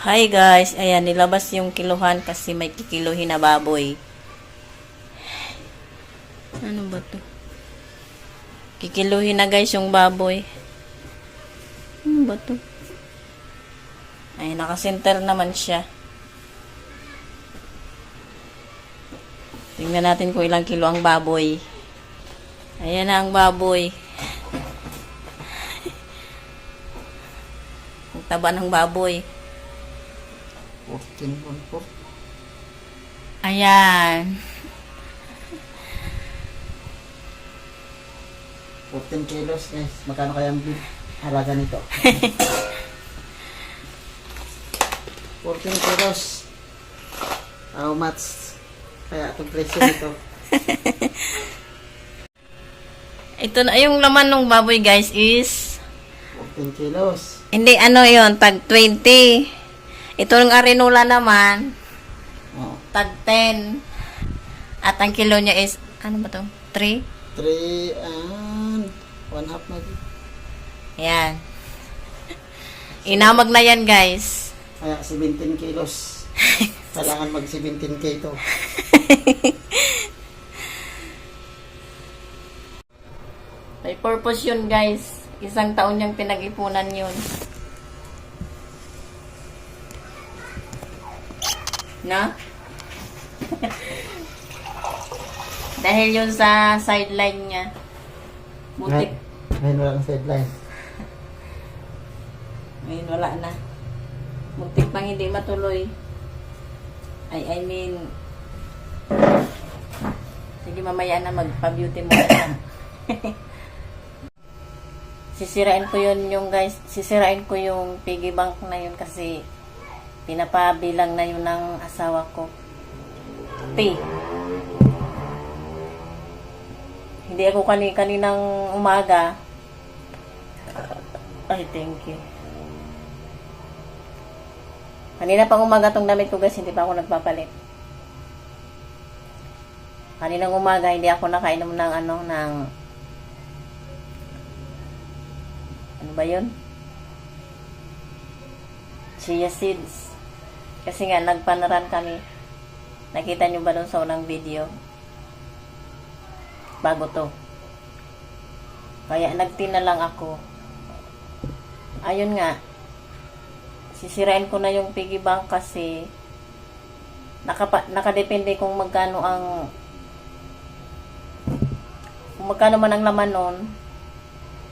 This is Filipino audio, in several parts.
Hi guys, ayan nilabas yung kiluhan kasi may kikiluhin na baboy. Ano ba to? Kikiluhin na guys yung baboy. Ano ba to? Ay, nakasenter naman siya. Tingnan natin kung ilang kilo ang baboy. Ayan na ang baboy. Ang taba ng baboy. 14.4. Ayan. 14 kilos guys. Magkano kaya ang halaga nito? 14 kilos. How much kaya itong presyo nito? Ito na yung laman ng baboy guys is 14 kilos. hindi ano yon tag 20. Ito yung arenola naman Oh, tag 10. At ang kilo niya is ano ba to? 3? 3 and 1/2 na din. Ayan. Inamag na yan guys. Kaya 17 kilos. Kailangan mag 17k ito. May purpose yun guys. Isang taon niyang pinag-ipunan yun. Na? Dahil yun sa sideline niya. Butik. Ngayon wala ng sideline. Ngayon wala na. Muntik pang hindi matuloy. I mean, sige mamaya na magpa-beauty mo na. Sisirain ko yun yung guys, sisirain ko yung piggy bank na yun kasi pinapabilang na yun ng asawa ko. P. Hindi ako kaninang umaga. Ay, thank you. Kanina pang umaga tong damit ko guys, hindi pa ako nagpapalit. Kaninang umaga, hindi ako nakainom ng ano ba yun? Chia seeds. Kasi nga, nagpanaran kami. Nakita nyo ba doon sa unang video? Bago to. Kaya nagtina lang ako. Ayun nga. Sisirain ko na yung piggy bank kasi nakadepende kung magkano man ang laman nun.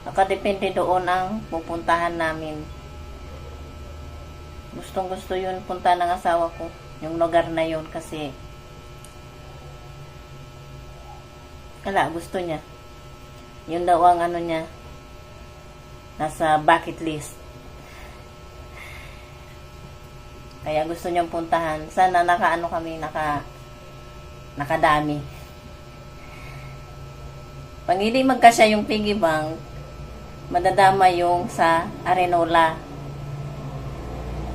Nakadepende doon ang pupuntahan namin. Gustong gusto yun punta ng asawa ko. Yung lugar na yun kasi gusto niya. Yun daw ang ano niya. Nasa bucket list. Kaya gusto niyang puntahan. Sana nakadami. Pag hindi magkasya yung piggy bank, madadama yung sa arenola.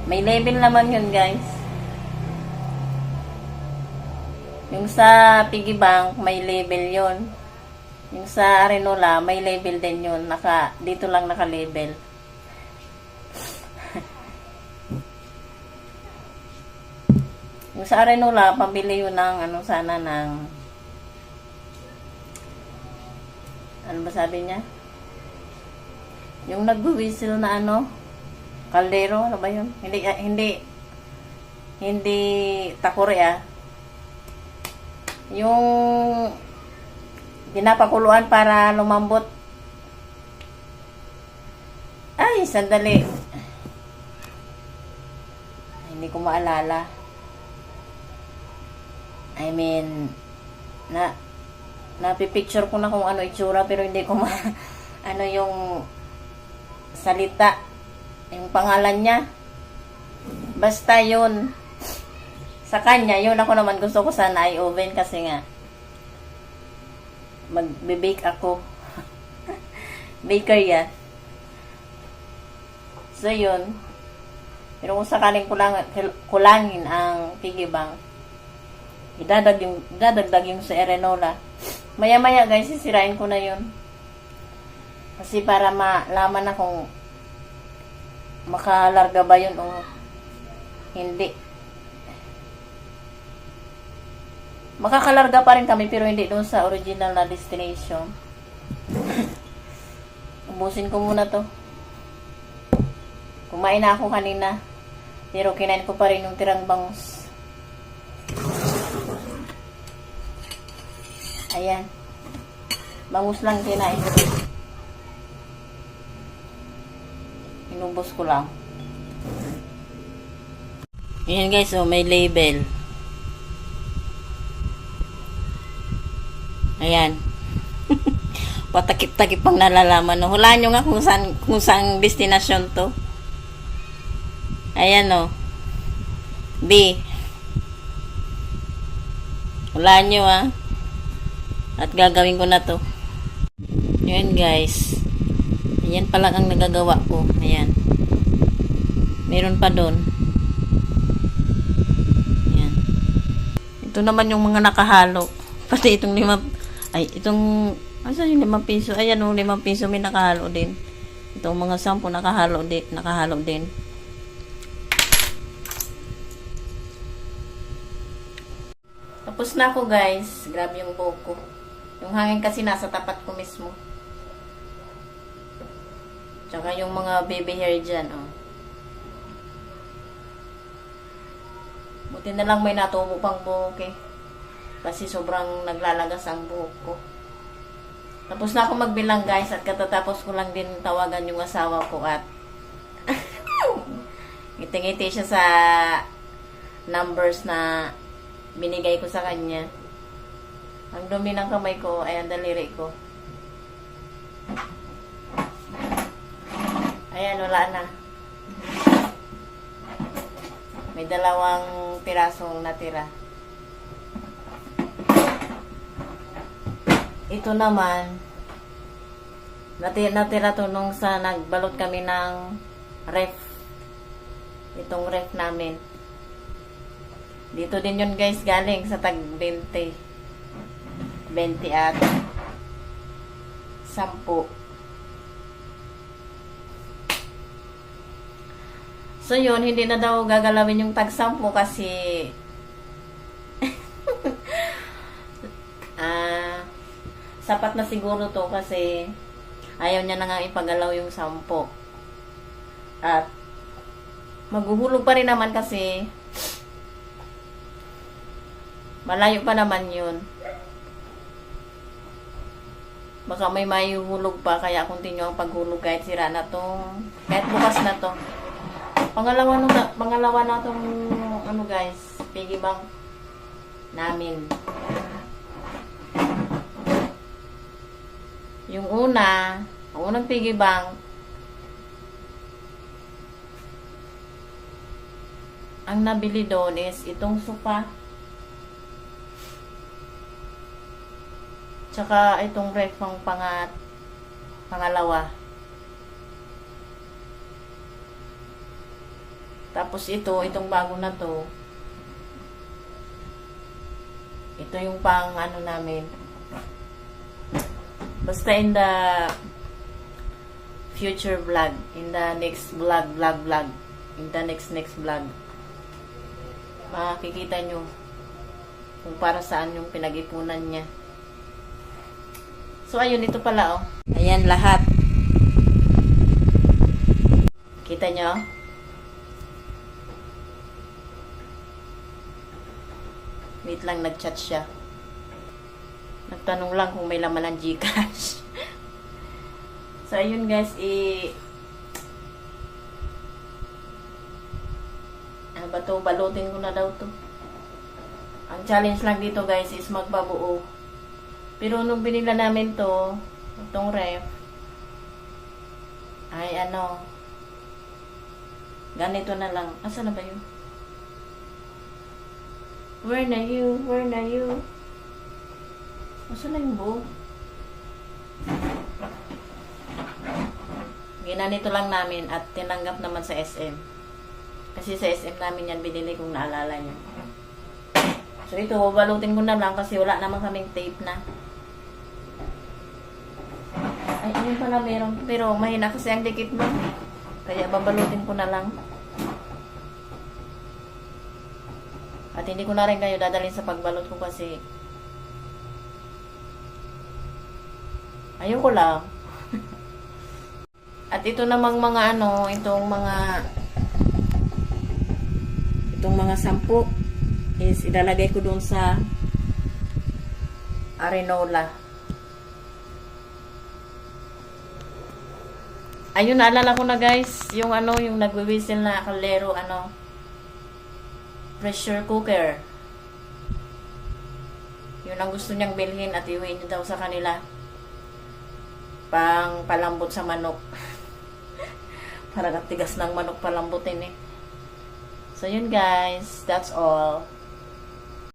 May label naman yun guys. Yung sa piggy bank, may label yun. Yung sa arenola, may label din yun. Dito lang naka-label. Yung sa arenola, pambili yun ng ano ba sabi niya? Yung nag-whistle na kaldero, ano ba yun? Hindi takore Yung pinapakuluan para lumambot. Ay, sandali. Hindi ko maalala. I mean, napipicture ko na kung ano itsura pero hindi ko yung salita, yung pangalan niya. Basta yun. Sa kanya, yun ako naman gusto ko sana ay oven kasi nga magbe-bake ako. Baker yan. So yun. Pero kung sakaling kulangin ang piggy bank, idadagdag yung sa arenola. Maya-maya guys, sisirain ko na yun. Kasi para malaman na kung makalarga ba yun o Hindi. Makakalarga pa rin kami pero hindi doon sa original na destination. Ubusin ko muna to. Kumain na ako kanina. Pero kinain ko pa rin yung tirang bangus. Ayan. Bangus lang kinain ko. Inubos ko lang. Ayan guys, oh, may label. Ayan. Patakip-takip pang nalalaman. No? Hulaan nyo nga kung saan destination to. Ayan o. B. Hulaan nyo ah. At gagawin ko na to. Ayan guys. Ayan pa lang ang nagagawa ko. Ayan. Meron pa doon. Ayan. Ito naman yung mga nakahalo. Pati itong asan yung 5 piso? Ayan o, 5 piso may nakahalo din. Itong mga 10 nakahalo din. Tapos na ako guys. Grabe yung buhok ko. Yung hangin kasi nasa tapat ko mismo. Tsaka yung mga baby hair dyan, oh. Buti na lang may natubo pang buhok eh. Kasi sobrang naglalagas ang buhok ko. Tapos na ako magbilang guys at katatapos ko lang din tawagan yung asawa ko at ngiti-ngiti siya sa numbers na binigay ko sa kanya. Ang dumi ng kamay ko ay ang daliri ko. Ayan, wala na. May 2 pirasong natira. Ito naman, natira to nung sa nagbalot kami ng ref. Itong ref namin. Dito din yun guys, galing sa tag 20. 20 at 10. So yun, hindi na daw gagalawin yung tag 10 kasi sapat na siguro to kasi ayaw niya na nga ipagalaw yung 10. At maghuhulog pa rin naman kasi malayo pa naman yun. Baka may maihulog pa kaya continue ang paghulog kahit sira na tong kahit bukas na to. Pangalawa na tong ano guys, piggy bank namin. Yung ang unang piggy bank, ang nabili doon is itong sofa. Tsaka itong ref ang pangalawa. Tapos itong bago na to. Ito yung pang ano namin. Basta in the future vlog, in the next vlog, in the next vlog, makikita nyo kung para saan yung pinag-ipunan niya. So, ayun, ito pala, oh. Ayan, lahat. Kita nyo? Wait lang, nag-chat siya. Nagtanong lang kung may laman ng Gcash. So, ayun guys, ano ba to? Balutin ko na daw to. Ang challenge lang dito guys is magbabuo. Pero nung binila namin to, itong ref, ay ano, ganito na lang. Asa na ba yun? Where na you? Where na you? Asa na yung buo? Ginanito lang namin at tinanggap naman sa SM. Kasi sa SM namin yan binili kung naalala nyo. So ito, babalutin ko na lang kasi wala naman kaming tape na. Ay, ayun pala meron. Pero mahina kasi ang dikit mo. Kaya babalutin ko na lang. At hindi ko na rin kayo dadalhin sa pagbalot ko kasi ayoko lang. At ito namang mga ano, itong mga sampu is ilalagay ko doon sa arenola. Ayun, naalala ko na guys, yung ano, yung nagwi-whistle na kaldero, ano, pressure cooker. Yun ang gusto niyang bilhin at iuwiin daw sa kanila. Pang palambot sa manok. Parang tigas ng manok palambutin eh. So yun guys, that's all.